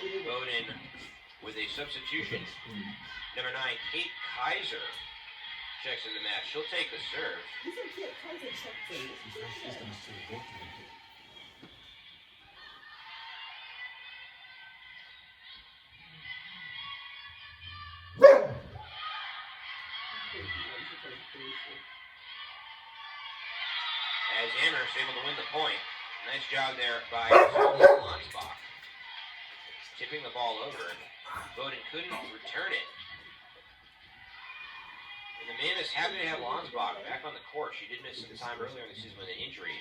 Bowdoin with a substitution. Number 9, Kate Kaiser checks in the match. She'll take the serve. As Amherst able to win the point. Nice job there by Lonsbach. Tipping the ball over. Bowdoin couldn't return it. And the man is happy to have Lonsbach back on the court. She did miss some time earlier in the season with an injury.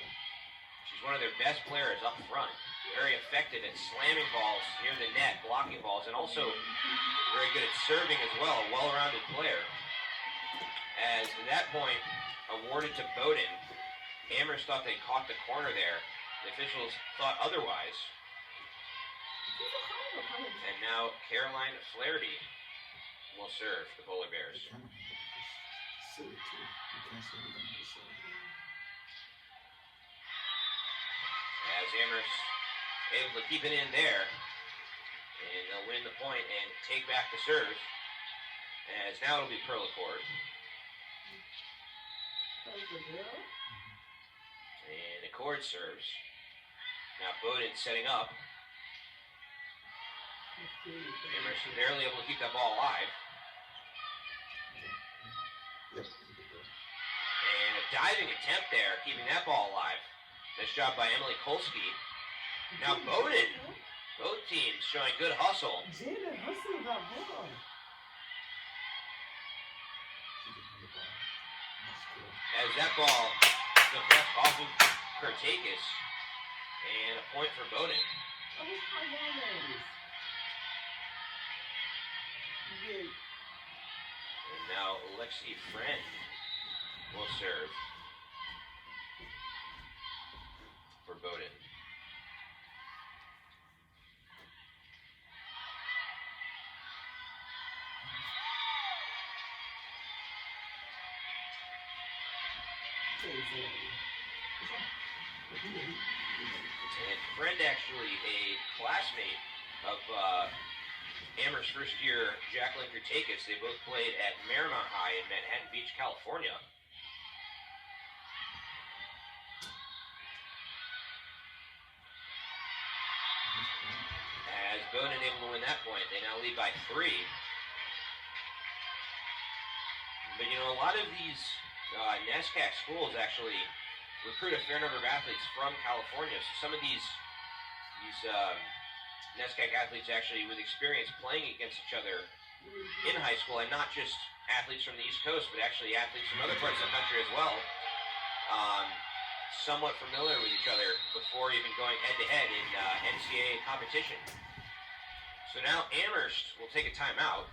She's one of their best players up front. Very effective at slamming balls near the net, blocking balls, and also very good at serving as well. A well-rounded player. As at that point, awarded to Bowdoin. Amherst thought they caught the corner there. The officials thought otherwise. And now Caroline Flaherty will serve the Polar Bears. As Amherst able to keep it in there. And they'll win the point and take back the serve. As now it'll be Perlicord. And Accord serves. Now Bowdoin setting up. Amherst barely able to keep that ball alive. And a diving attempt there, keeping that ball alive. Nice job by Emily Kolsky. Now Bowdoin. Both teams showing good hustle. As that ball deflects off of Kurtakis. And a point for Bowdoin. And now Lexi Friend will serve for Bowdoin. And Friend actually a classmate of Amherst first year Jacqueline Kurtakis. They both played at Marymount High in Manhattan Beach, California. As Bowdoin able to win that point, they now lead by 3. But you know, a lot of these NESCAC schools actually recruit a fair number of athletes from California. So some of these NESCAC athletes actually with experience playing against each other in high school, and not just athletes from the East Coast, but actually athletes from other parts of the country as well. Somewhat familiar with each other before even going head-to-head in NCAA competition. So now Amherst will take a timeout.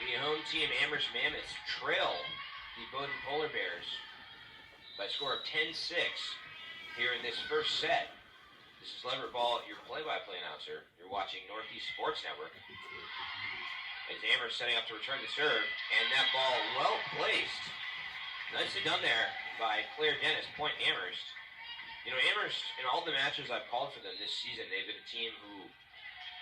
The home team Amherst Mammoths trail the Bowdoin Polar Bears by a score of 10-6 here in this first set. This is Leverett Ball, your play-by-play announcer. You're watching Northeast Sports Network. As Amherst setting up to return the serve, and that ball well placed. Nicely done there by Claire Dennis, point Amherst. You know, Amherst, in all the matches I've called for them this season, they've been a team who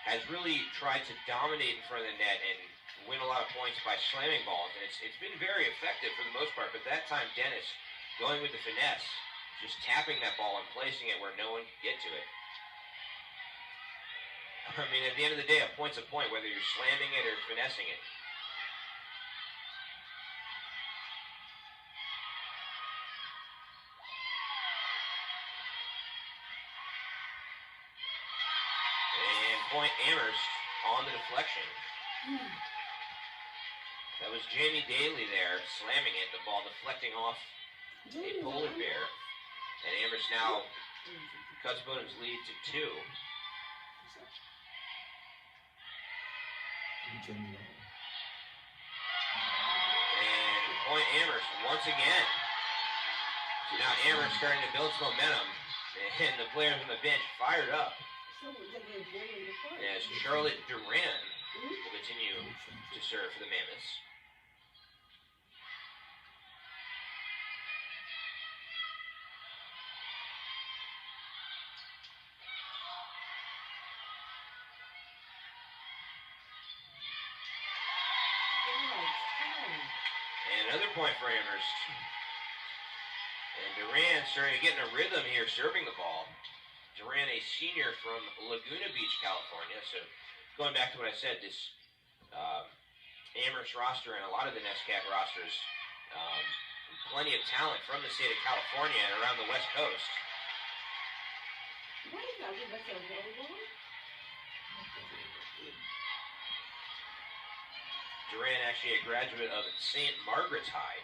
has really tried to dominate in front of the net and win a lot of points by slamming balls. And it's been very effective for the most part, but that time Dennis going with the finesse, just tapping that ball and placing it where no one could get to it. I mean, at the end of the day, a point's a point, whether you're slamming it or finessing it. And point Amherst on the deflection. That was Jamie Daly there, slamming it, the ball deflecting off a polar bear. And Amherst now cuts Bowdoin's lead to 2. And point Amherst once again. So now Amherst starting to build some momentum, and the players on the bench fired up. As Charlotte Duran will continue to serve for the Mammoths. point for Amherst. And Duran starting to get in a rhythm here, serving the ball. Duran, a senior from Laguna Beach, California. So going back to what I said, this Amherst roster and a lot of the NESCAC rosters, plenty of talent from the state of California and around the West Coast. Duran actually a graduate of St. Margaret's High.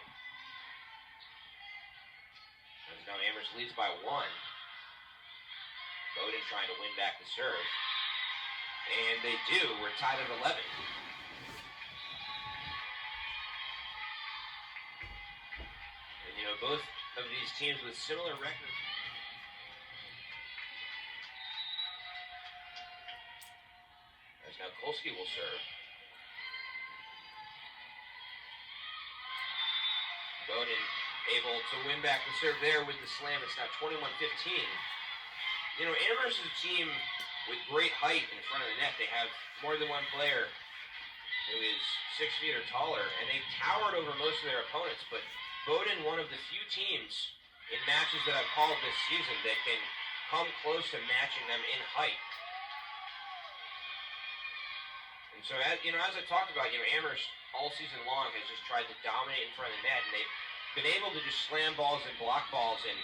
As now Amherst leads by 1. Bowdoin trying to win back the serve. And they do. We're tied at 11. And you know, both of these teams with similar records. As now Kolsky will serve. Bowdoin able to win back the serve there with the slam. It's now 21-15. You know, Amherst is a team with great height in front of the net. They have more than one player who is 6 feet or taller, and they've towered over most of their opponents. But Bowdoin, one of the few teams in matches that I've called this season that can come close to matching them in height. And so, as I talked about, Amherst all season long has just tried to dominate in front of the net, and they've been able to just slam balls and block balls and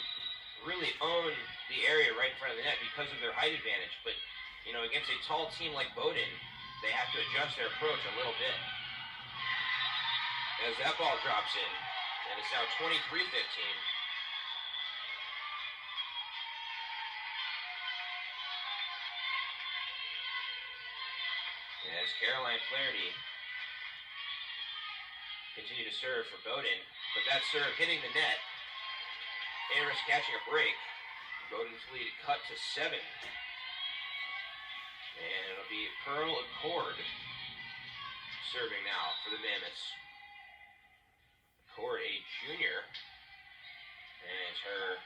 really own the area right in front of the net because of their height advantage. But, against a tall team like Bowdoin, they have to adjust their approach a little bit. As that ball drops in, and it's now 23-15. As Caroline Flaherty continue to serve for Bowdoin, but that serve hitting the net. Amherst catching a break. Bowdoin's lead cut to 7. And it'll be Pearl Accord serving now for the Mammoths. Accord, a junior. And her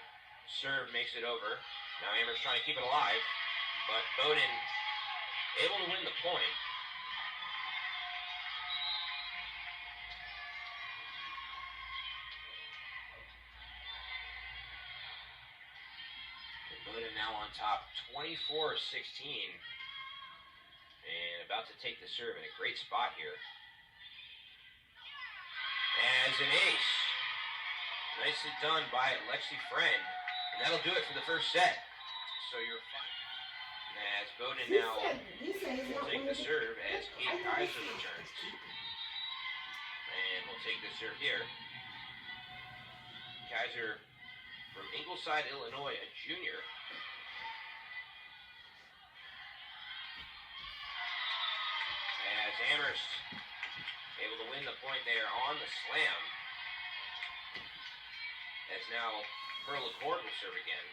serve makes it over. Now Amherst trying to keep it alive, but Bowdoin able to win the point. Bowdoin now on top, 24-16. And about to take the serve in a great spot here. As an ace. Nicely done by Lexi Friend. And that'll do it for the first set. So you're fine. As Bowdoin now will take the serve as Kate Kaiser returns. And we'll take the serve here. Kaiser from Ingleside, Illinois, a junior. As Amherst able to win the point there on the slam. As now Pearl Accord will serve again.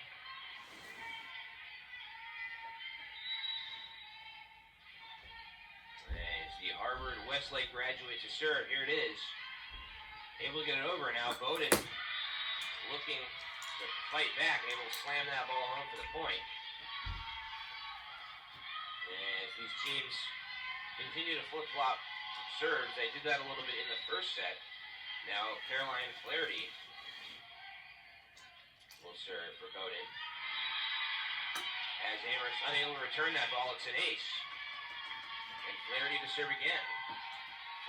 As the Harvard Westlake graduate to serve, here it is. Able to get it over now. Bowdoin looking to fight back and able to slam that ball home for the point. As these teams continue to flip-flop serves, they did that a little bit in the first set. Now Caroline Flaherty will serve for Bowdoin. As Amherst unable to return that ball, it's an ace. And Flaherty to serve again.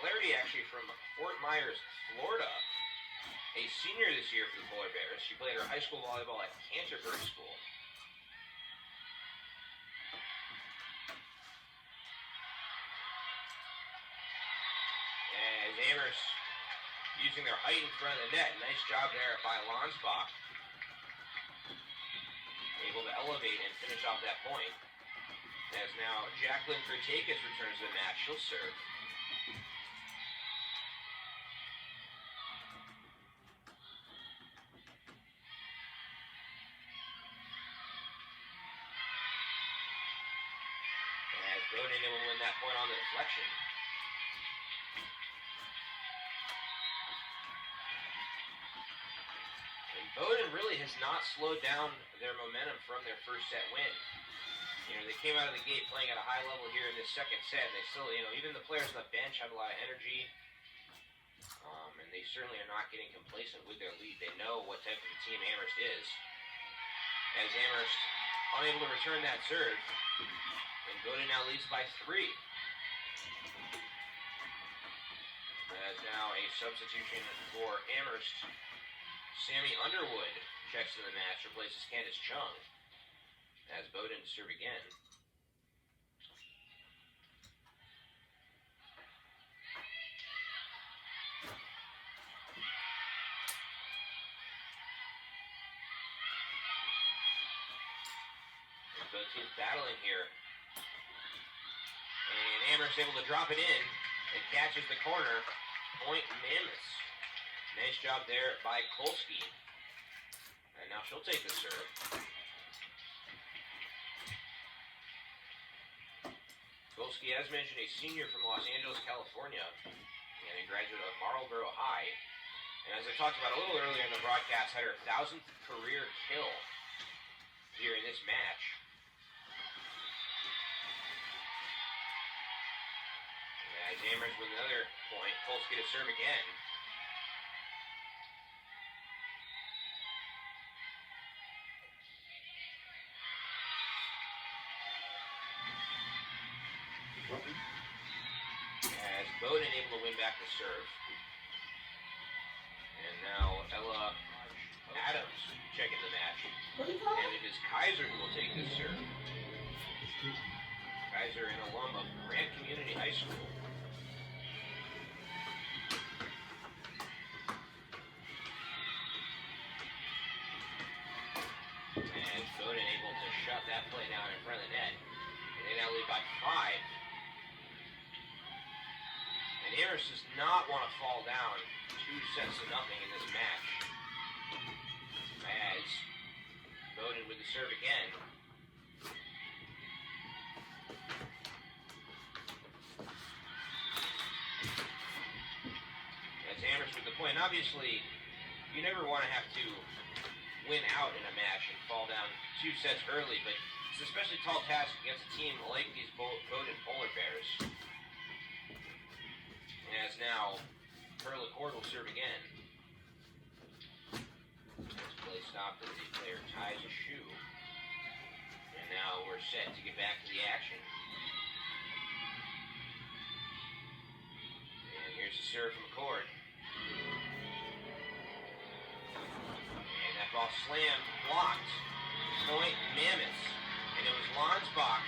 Flaherty actually from Fort Myers, Florida. A senior this year for the Polar Bears. She played her high school volleyball at Canterbury School. As Amherst using their height in front of the net. Nice job there by Lonsbach. Able to elevate and finish off that point. As now Jacqueline Kritakis returns to the match. She'll serve. As Bowdoin will win that point on the deflection. Bowdoin really has not slowed down their momentum from their first set win. They came out of the gate playing at a high level here in this second set. And they still, even the players on the bench have a lot of energy. And they certainly are not getting complacent with their lead. They know what type of a team Amherst is. As Amherst unable to return that serve, and Bowdoin now leads by 3. As now a substitution for Amherst. Sammy Underwood checks in the match, replaces Candace Chung. As Bowdoin to serve again. Both teams battling here. And Amherst able to drop it in. It catches the corner. Point Mammoth. Nice job there by Kolsky. And now she'll take the serve. Kolsky, as mentioned, a senior from Los Angeles, California, and a graduate of Marlboro High. And as I talked about a little earlier in the broadcast, had her 1,000th career kill here in this match. As Amherst with another point, Kolsky to serve again. As Bowdoin able to win back the serve. And now Ella Adams checking the match. And it is Kaiser who will take this serve. Kaiser, an alum of Grant Community High School. And Bowdoin able to shut that play down in front of the net. And they now lead by 5. And Amherst does not want to fall down 2-0 in this match. As Bowdoin with the serve again. As Amherst with the point. And obviously, you never want to have to win out in a match and fall down 2 sets early, but it's an especially tall task against a team like these Bowdoin Polar Bears. As now, Perla Cord will serve again. This play stopped as the player ties a shoe. And now we're set to get back to the action. And here's the serve from Cord. And that ball slammed, blocked. Point Mammoth. And it was Lonsbach.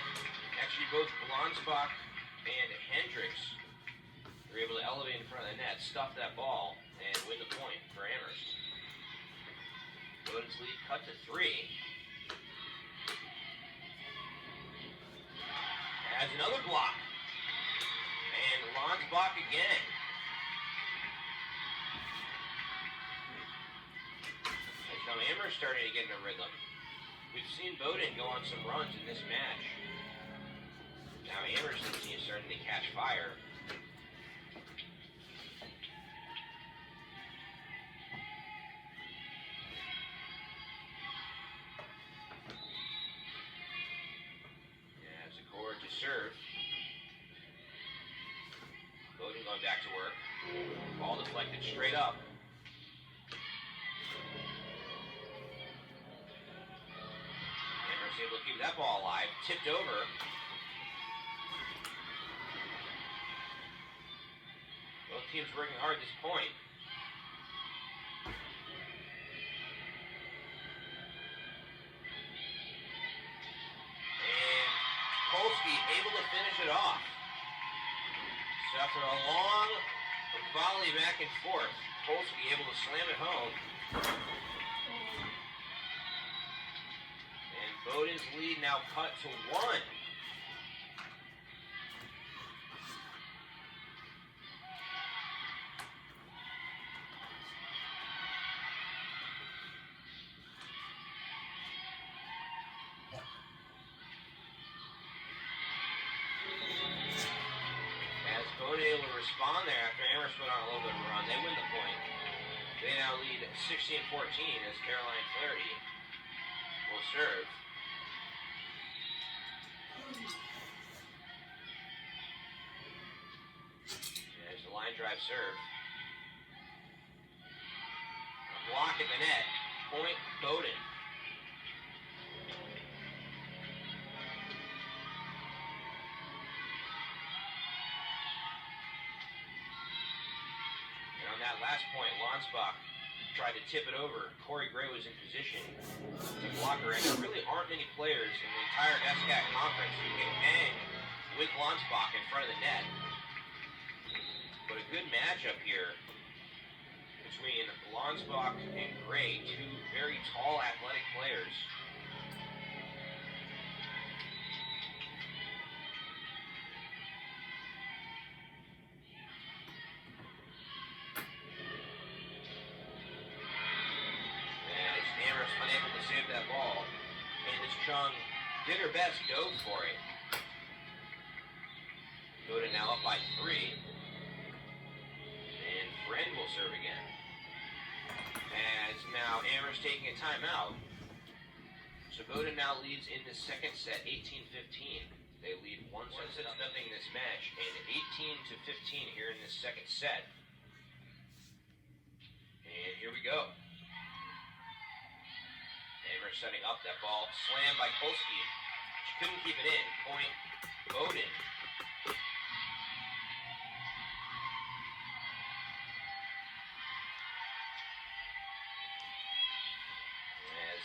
Actually, both Lonsbach and Hendricks were able to elevate in front of the net, stuff that ball, and win the point for Amherst. Bowdoin's lead cut to 3. Has another block. And Lonsbach again. As now Amherst starting to get in a rhythm. We've seen Bowdoin go on some runs in this match. Now Amherst team starting to catch fire. Serve. Bowdoin going back to work. Ball deflected straight up. Amherst able to keep that ball alive. Tipped over. Both teams working hard at this point. Kolsky able to finish it off. So after a long volley back and forth, Kolsky able to slam it home. And Bowdoin's lead now cut to 1. Able to respond there after Amherst went on a little bit of a run. They win the point. They now lead 16-14 as Caroline Flaherty will serve. There's the line drive serve. at the net. Point, Bowdoin. And on that last point, Lonsbach tried to tip it over. Corey Gray was in position to block her, and there really aren't many players in the entire SCAC conference who can hang with Lonsbach in front of the net. But a good matchup here between Lonsbach and Gray, two very tall, athletic players. As Amherst unable to save that ball, Candace Chung did her best, dove for it. Bowdoin now up by 3. And Friend will serve again. As now Amherst taking a timeout. So Bowdoin now leads in the second set, 18-15. They lead 1-0 in this match, and 18-15 here in the second set. And here we go. Amherst setting up that ball, slammed by Kolsky. She couldn't keep it in. Point, Bowdoin.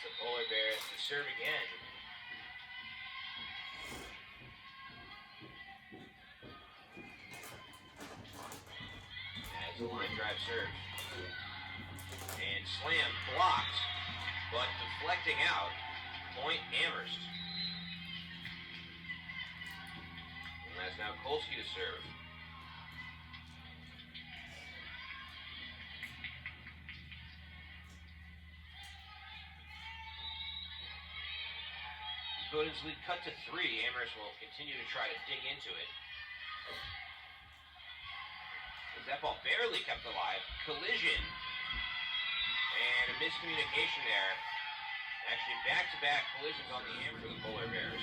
The Polar Bears to serve again. As the line drive serves. And slam blocked, but deflecting out. Point Amherst. And that's now Kolsky to serve. Bowdoin's lead cut to 3. Amherst will continue to try to dig into it. As that ball barely kept alive. Collision. And a miscommunication there. Actually, back-to-back collisions on the Amherst for the Polar Bears.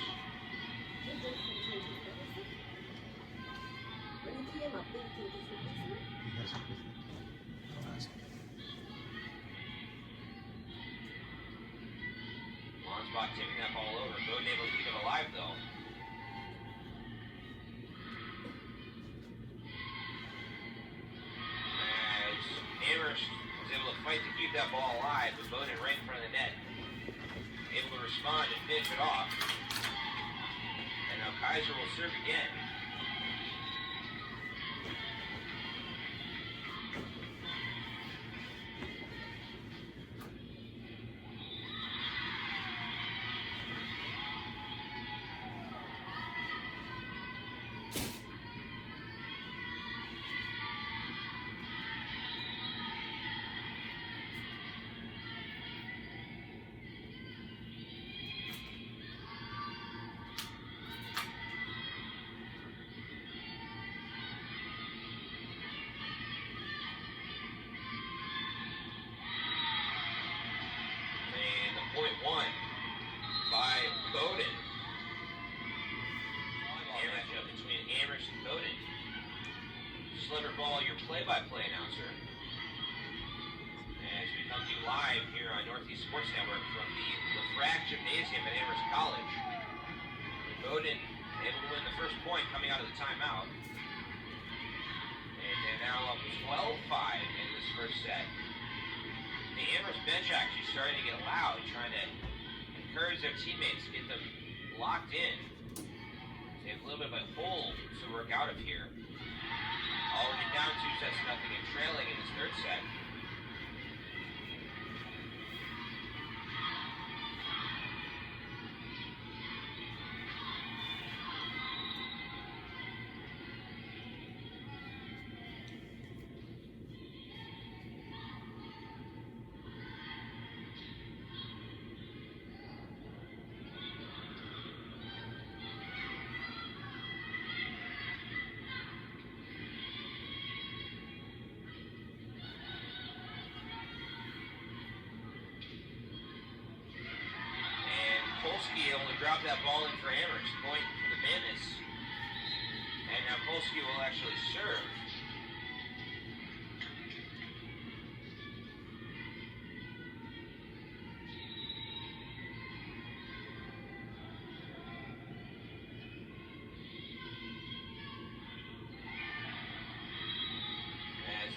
Lonsbach tipping that ball over. Bowdoin able to keep it alive, though. As Amherst was able to fight to keep that ball alive, but Bowdoin right in front of the net. Able to respond and finish it off. And now Kaiser will serve again. Point won by Bowdoin. Matchup between Amherst and Bowdoin. Sliver Ball, your play-by-play announcer. As we come to you live here on Northeast Sports Network from the Lafrac Gymnasium at Amherst College. Bowdoin able to win the first point coming out of the timeout. And they're now up 12-5 in this first set. The Amherst bench actually starting to get loud, trying to encourage their teammates to get them locked in. They have a little bit of a hole to work out of here. Already down 2-0 and trailing in this third set. Kolsky able to drop that ball in for Amherst. Point for the Mammoths. And now Kolsky will actually serve.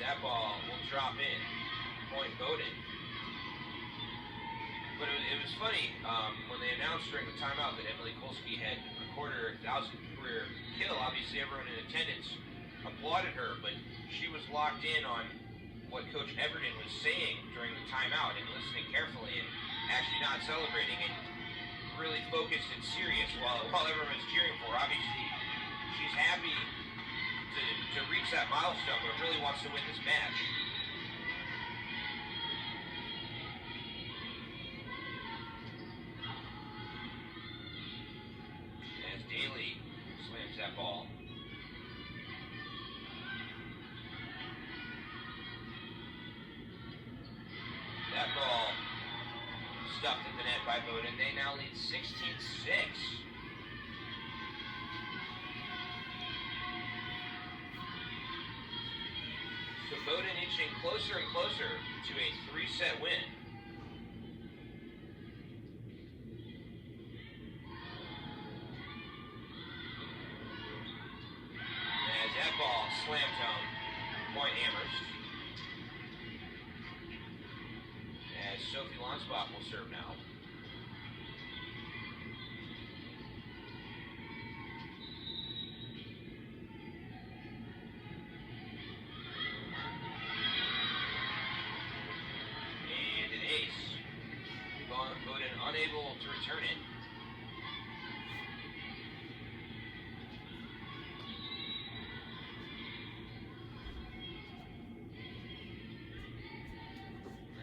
that ball will drop in. Point Bowdoin. But it was funny when they announced during the timeout that Emily Kolsky had recorded her 1,000th career kill. Obviously, everyone in attendance applauded her, but she was locked in on what Coach Everton was saying during the timeout and listening carefully and actually not celebrating and really focused and serious while everyone was cheering for her. Obviously, she's happy to reach that milestone, but really wants to win this match. As Daly slams that ball. That ball stuffed in the net by Bowdoin. They now lead 16-6. So Bowdoin inching closer and closer to a 3-set win. As that ball slams home, point Amherst. As Sophie Lonsbach will serve now. And an ace. Bowdoin unable to return it.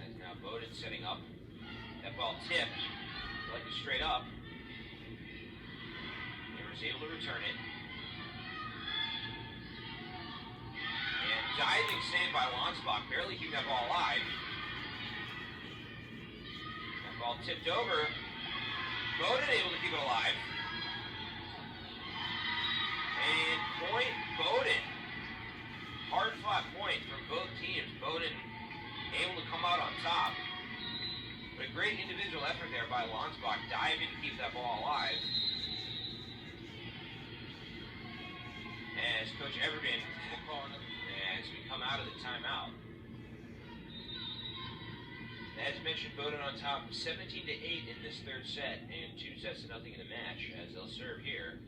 As now Bowdoin setting up. That ball tipped, like it straight up. Amherst able to return it. And diving save by Lonsbach, barely keeping that ball alive. That ball tipped over. Bowdoin able to keep it alive. And point Bowdoin. Hard fought point from both teams. Bowdoin able to come out on top. But a great individual effort there by Lonsbach, diving to keep that ball alive. As Coach Everton will call another as we come out of the timeout. As mentioned, Bowdoin on top 17-8 in this third set and 2-0 in the match as they'll serve here.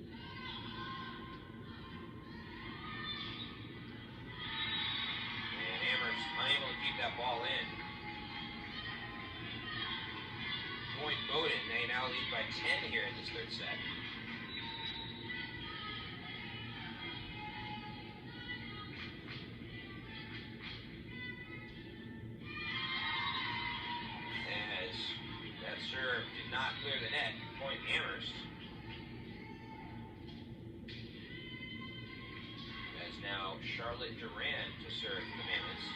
And Amherst unable to keep that ball in. Point Bowdoin, they now lead by 10 here in this third set. As that serve did not clear the net, point Amherst. As now Charlotte Duran to serve the Mammoths.